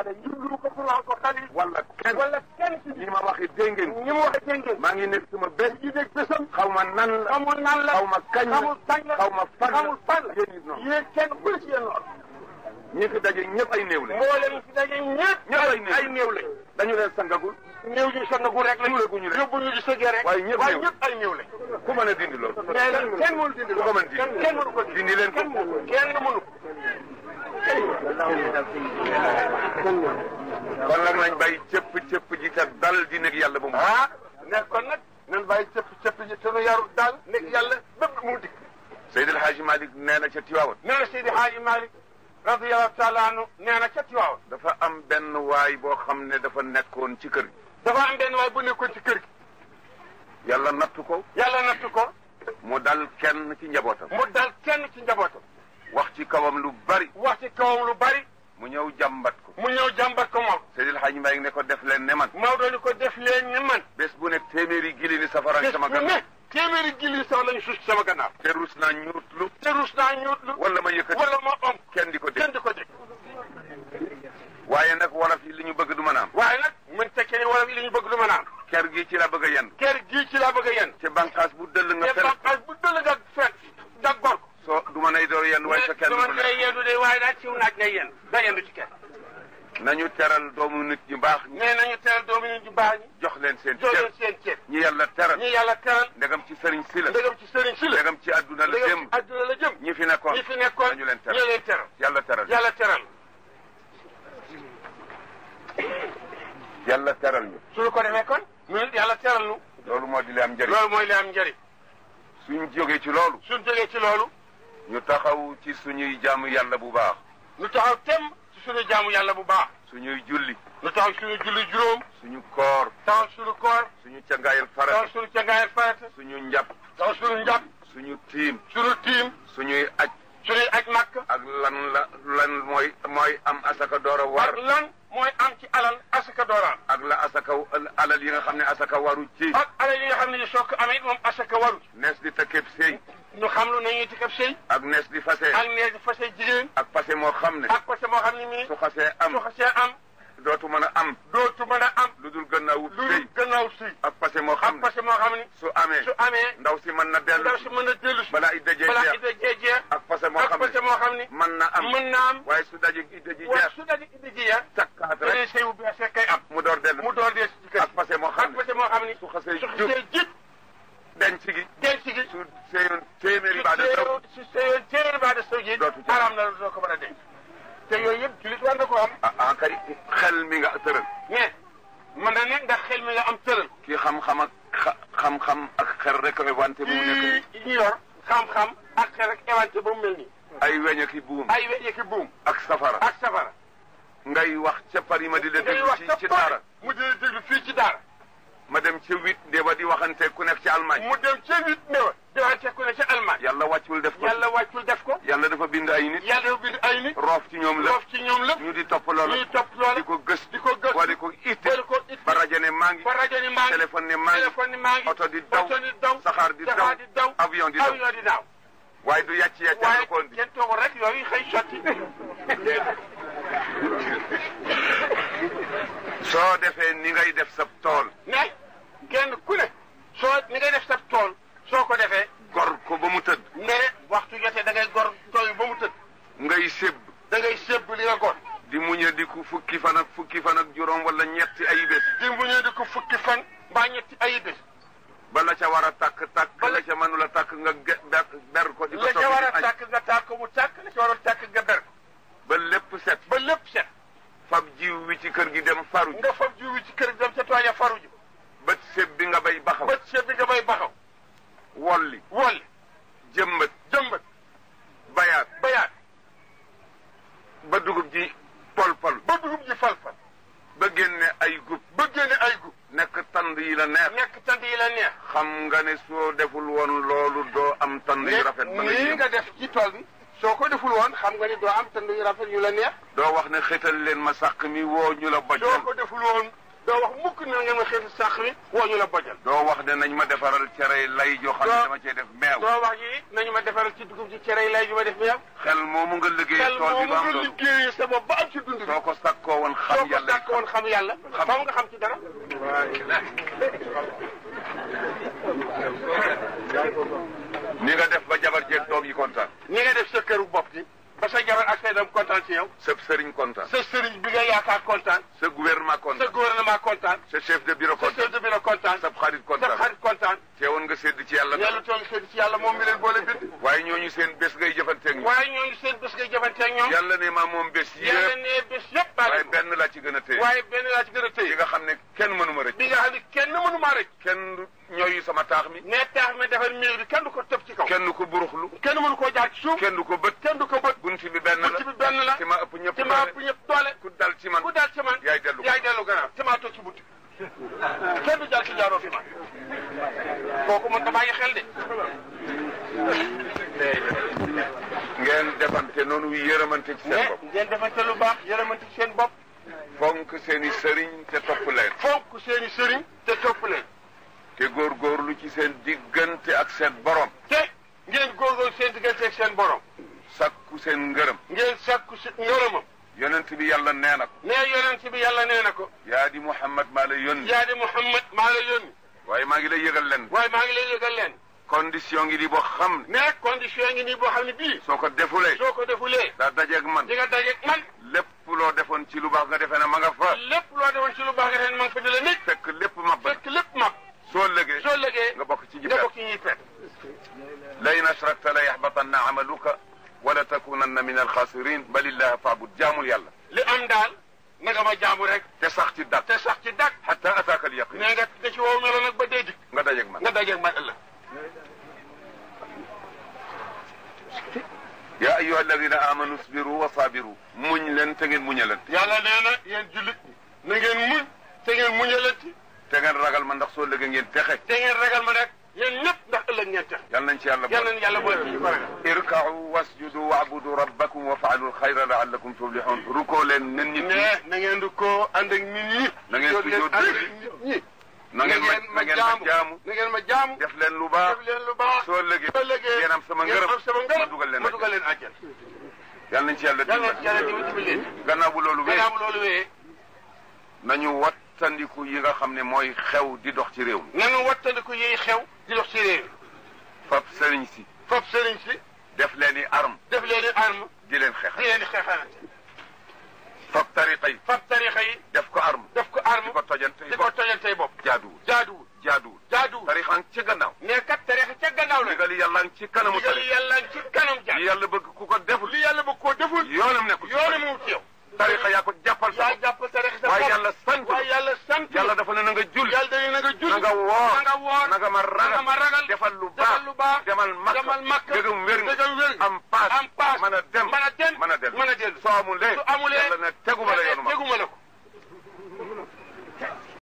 aada jublu ko pour wax ko xale yi wala kenn ci ñi ma waxi dégg ngeen ñi mu waxe dégg ngeen maa ngi nekk sama bés di dégg bésam xaw ma nan la xamul nan la xaw ma kañ la xamul kañ la xaw ma fan la xamul fan la yéen it noonu yéen kenn ku ne ci yéen noonu ñi fi daje ñëpp ay néew lañ mboolem fi daje ñëpp ay néew lañ dañu leen sangagul néew ñu sangagu rek lañ suuleguñu rek yóbbu ñu di sëggee rek waaye ñëpp ay néew lañ ku mën a dindi loolu mais nag kenn mënu dindi ku ko mën dindi kenn mënu ko dindi leen ko kenn mënu ko kon nag nañ bàyyi cëpp ji te dal di nekk yàlla ba mu ne kon nag nañ bàyyi cëpp ji te nu yaru daal nekk yàlla bépp mu dikk Seydi El Hadji Malick nee na ca Tiwaawan nee na Seydi Hadji Malick radiyallahu taala anhu nee na ca Tiwaawan dafa am benn waay boo xam ne dafa nekkoon ci kër gi dafa am benn waay bu nekkoon ci kër gi yàlla nattu ko mu dal kenn ci njabootam wax ci kawam lu bari mu ñëw jàmbat ko moom Seydi El Hadji Malick ne ko def leen ne man Maodo ni ko def leen ni man bés bu nekk téeméeri gili ni safara sama gannaaw téeméeri gili sax lañu suuf sama gannaaw te rus naa ñuutlu wala ma yëkkati wala ma om kenn di ko dégg waaye nag wolof yi li ñu bëgg du mën a am waaye nag mën tekkee ni wolof yi li ñu bëgg du mën a am ker gi ci la bëgg a yenn te banqaas bu dëll nga fen nga gor ko soo du ma nay door yenn waaye sa kenn du ma nay yendu de waaye daal ciw naaj ngay yenn da yendu ci kenn nañu teral doomu nit ñu baax ñi nañu teral doomu nit ñu baax ñi jox leen seen ceeb ñi yàlla teral ndegam ci sëriñ si la ndegam ci àdduna la jëm ñi fi nekkoon nañu leen teral yàlla teral ñu suñu ko defee kon ñun yàlla teral ñu loolu moo di li am njëriñ loolu mooy li am njëriñ suñ jógee ci loolu ñu taxaw ci suñuy jaamu yàlla bu baax ñu taxaw tem ci suñu jaamu yàlla bu baax suñuy julli ñu taxaw suñu julli juróom suñu koor taxaw suñu koor suñu cangaayal farata suñu njàpp taxaw suñu njàpp suñu tiim suñuy aj màkk ak lan mooy am asaka door a war ak lan mooy am ci alal asaka door a am ak la asaka alal yi nga xam ne asaka waru ci ak alal yi nga xam ne soo ko amee moom asaka waru nees di tëkkëb sëy ñu xam lu nañuy tëkkëb sëy ak nees di fase jigéen ak fase moo xam ne mii su xasee am dootu mën a am lu dul gannaaw sëy ak fase moo xam ne su amee ndaw si mën na dellu balaa idda jee jeex ak fase moo xam ne mën na am waaye su daje idda ji jeex takkaat rek sëy bu bees rek kay am mu door dellu ci kër ak fase moo xam ne su xasee jub denc gi su seeyoon téeméeri baada saw ji dootu ci araam na doo ko mën a denc te yooyu yëpp jullit war na ko am kay xel mi nga tëral mais mën na ne ndax xel mi nga am tëral kii xam-xam ak xel rek wante bu mu nekk ñu yor xam-xam ak xel rek éwante ba mu mel nii ay weñ ak i buum ak safara ngay wax ca Paris ma di la déglu ci daara mu di la déglu fii ci daara ma dem ca 8 ndewa di waxante ku nekk ci Allemagne mu dem ca 8 ndewa di waxante ku nekk ci Allemagne yàlla wàccul def ko yàlla dafa bind ay nit roof ci ñoom lépp ñu di topp loolu di ko gës wala di ko itte ba rajo ne maa ngi téléphone ne maa ngi oto di daw saxaar di daw avion di daw waaye du yàcc waaye kenn toogul rek yooyu xëy sotti soo defee ni ngay def sa tool ne kenn ku ne ni ngay def sa tool soo ko defee gor ko ba mu tëdd ne waxtu jotee da ngay gor tool ba mu tëdd ngay sébb da ngay sébb li nga gor di muñe di ko fukki fan ak juróom wala ñetti ay bés di muñe di ko fukki fan mbaa ñetti ay bés bala ca war a tàkk bala ca mënul a tàkk nga ber ko di ko la ca war a tàkk nga tàkk mu tàkk la ca war a tàkk nga ber ko ba lépp set fab jiw wi ci kër gi dem faru ji nga fab jiw wi ci kër gi dem ca tool ya faru ji bët séb bi nga bay baxaw wolli jëmbat bayaat ba dugub ji polpol ba génne ay gub nekk tand yi la neex xam nga ne soo deful woon loolu doo am tand yu rafet ba nga def ci tool bi soo ko deful woon xam nga ni doo am tand yu rafet yu la neex doo wax ne xetal leen ma sàq mi woo ñu la bojjal soo ko deful woon doo wax mukk ne ngeen ma xeeti sàq mi woo ñu la bojal. doo wax ne nañ ma defaral cere lay joo xam ne dama cee def meew. doo wax yi nañu ma defaral ci dugub ci cere lay ju ma def meew. xel moomu nga liggéey tool bi ba am loolu. liggéey sa bopp ba am ci dund bi. soo ko sakkoo woon xam yàlla. soo ko sakkoo woon xam yàlla. xam nga xam ci dara. ni nga def ba jabar jeeg doom yi kontaan. ni nga def sa këru bopp gi. ba sa jabar ak say doom kontaan ci yow. sa sëriñ kontaan. sa sëriñ bi nga yaakaar kontaan. sa gouvernement kontaan. sa gouvernement kontaan. sa chef de bureau kontaan. sa chef de bureau kontaan. sa xarit kontaan. sa xarit kontaan. teewoon nga sédd ci yàlla. yàlla toog nga sédd ci yàlla moom mi leen boole bind. waaye ñooñu seen bés ngay jëfanteeg ñoom. waaye ñooñu seen bés ngay jëfanteeg ñoom. yàlla ne maa moom bés yëpp. yàlla ne bés yëpp. waaye benn laa ci gën a téye. waaye benn laa ci gën a téye. bi nga xam ne kenn mënu ma rëcc. bi nga xam ne kenn mënu maa rëcc. kenn ñooyu sama taax mi. ne taax mi defar miir bi kenn du ko tëb ci kaw. kenn du ko buruxlu. kenn mënu koo jaar ci suuf. kenn du ko bët. kenn du ko bët. bunti bi benn la. bunti bi benn la. te ma ëpp ñëpp te ma ëpp ñëpp doole. ku dal ci man. ku dal ci man. yaay dellu gannaaw te maa toog ci bunti. kenn du jaar ci jaaroo fi man. kooku mën ta bàyyi xel de. ngeen defante noonu yërëmante ci seen bopp. ngeen defante lu baax yërëmante ci seen bopp. fonk seeni sëriñ te topp leen. fonk seeni sëriñ te topp leen. te góorgóorlu ci seen diggante ak seen borom. te ngeen góorgóorlu seen diggante ak seen borom. sakku seen ngërëm. ngeen sakku si ngërëmam. yonent bi yàlla nee na ko. nee yonent bi yàlla nee na ko. yaa di Muhammad maa la yónni. yaa di Muhammad maa la yónni. waaye maa ngi lay yëgal leen. waaye maa ngi lay yëgal leen. condition ngi di boo xam ne. mais condition ngi nii boo xam ne bii. soo ko defulee. soo ko defulee. daa dajeeg man. di nga dajeeg man. lépp loo defoon ci lu baax nga defee ne ma nga fa. lépp loo defoon ci lu baax nga defee ne ma nga fa di la nekk. fekk lépp mab. fekk lépp mab. soo lëgee. soo lëgee nga bokk ci ñi nga bokk ci ñi pet. la in ashrakta la yaxbatanna amaluka wala takunanna min alxaasirin balillaha faabud jaamul yàlla. li am daal na nga ma jaamu rek. te sax ci dak. te sax ci dak. xatta ataaka alyaqin. nee nga ci wow melo nag ba dee dik. nga dajeeg man. nga dajeeg man ëllëg. yaa ayyuha alladina amanu isbiru wa sabiru. muñ leen te ngeen muñalante. yàlla nee na yéen jullit na ngeen muñ te ngeen muñalante. te ngeen ragal ma ndax soo lëgee ngeen texe. te ngeen ragal ma nag yéen ñëpp ndax ëllëg ngeen texe. yal nañ ci yàlla yal nañ yàlla boole ci ñu ko ragal. irka'u wasjudu wa'budu rabbakum wa fa'alu alxayra la'allakum tuflihun. rukkoo leen nen nit ñi. na ngeen rukkoo ànd ak nit ñi. na ngeen sujjóot ñi. na ngeen ma jaamu. na ngeen ma jaamu. def leen lu baax. def leen lu baax. soo lëgee ngeen am sama ngërëm. ma dugal leen àjjana. yal nañ ci yàlla dimbali. gannaaw bu loolu wee. nañu wattandiku yi nga xam ne mooy xew di dox ci réew mi. nañu wattandiku yiy xew di dox ci réew mi. fab sëriñ si. def leen i arme. di leen xeexal. fab tariqa yi. def ko arme. di ko tojantey bopp. jaaduwul. tariqa ci gannaaw. mais kat tariqa ca gannaaw la. ndigal yàlla ngi ci kanamu tariqa. li yàlla bëgg ku ko deful. yoonam nekkul ci yow. tariqa yaa ko jàppal sa bopp. waaye yàlla sant. yàlla dafa ne na nga julli. na nga woor. na nga ma ragal. defal lu baax. demal makka. dëgëm wér nga. am paas. mën a dem. mën a dellu. soo amulee. yàlla ne teguma la yoonu ma.